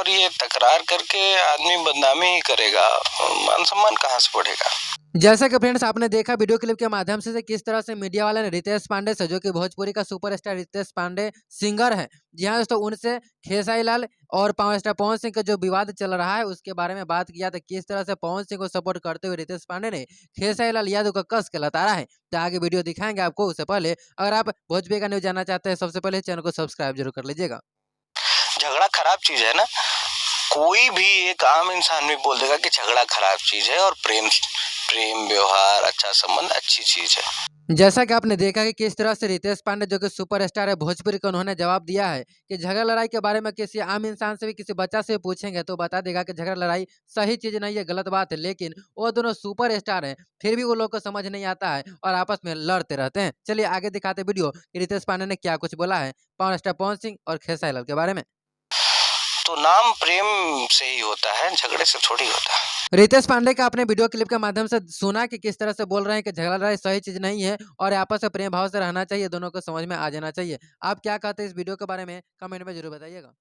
और ये तकरार करके आदमी बदनामी ही करेगा, मान सम्मान कहाँ से बढ़ेगा। जैसा कि फ्रेंड्स आपने देखा वीडियो क्लिप के माध्यम से किस तरह से मीडिया वाले ने रितेश पांडे से, जो कि भोजपुरी का सुपरस्टार रितेश पांडे सिंगर है, जी हाँ दोस्तों, उनसे खेसारी लाल और पावर स्टार पवन सिंह का जो विवाद चल रहा है उसके बारे में बात किया था। किस तरह से पवन सिंह को सपोर्ट करते हुए रितेश पांडे ने खेसारी लाल यादव को कस के लताड़ा है। तो आगे वीडियो दिखाएंगे आपको। उससे पहले अगर आप भोजपुरी का न्यूज जानना चाहते हैं, सबसे पहले चैनल को सब्सक्राइब जरूर कर लीजिएगा। झगड़ा खराब चीज है ना, कोई भी एक आम इंसान भी बोल देगा कि झगड़ा खराब चीज है और प्रेम प्रेम व्यवहार अच्छा संबंध अच्छी चीज है। जैसा कि आपने देखा कि किस तरह से रितेश पांडे, जो कि सुपरस्टार है भोजपुरी का, उन्होंने जवाब दिया है कि झगड़ा लड़ाई के बारे में किसी आम इंसान से भी, किसी बच्चा से पूछेंगे तो बता देगा कि झगड़ा लड़ाई सही चीज नहीं है, गलत बात है। लेकिन वो दोनों सुपरस्टार हैं, फिर भी वो लोग को समझ नहीं आता है और आपस में लड़ते रहते हैं। चलिए आगे दिखाते वीडियो कि रितेश पांडे ने क्या कुछ बोला है पावर स्टार पवन सिंह और खेसारी लाल के बारे में। तो नाम प्रेम से ही होता है, झगड़े से थोड़ी होता है। रितेश पांडे का आपने वीडियो क्लिप के माध्यम से सुना कि किस तरह से बोल रहे हैं कि झगड़ा लड़ाई सही चीज नहीं है और आपस में प्रेम भाव से रहना चाहिए, दोनों को समझ में आ जाना चाहिए। आप क्या कहते हैं इस वीडियो के बारे में, कमेंट में जरूर बताइएगा।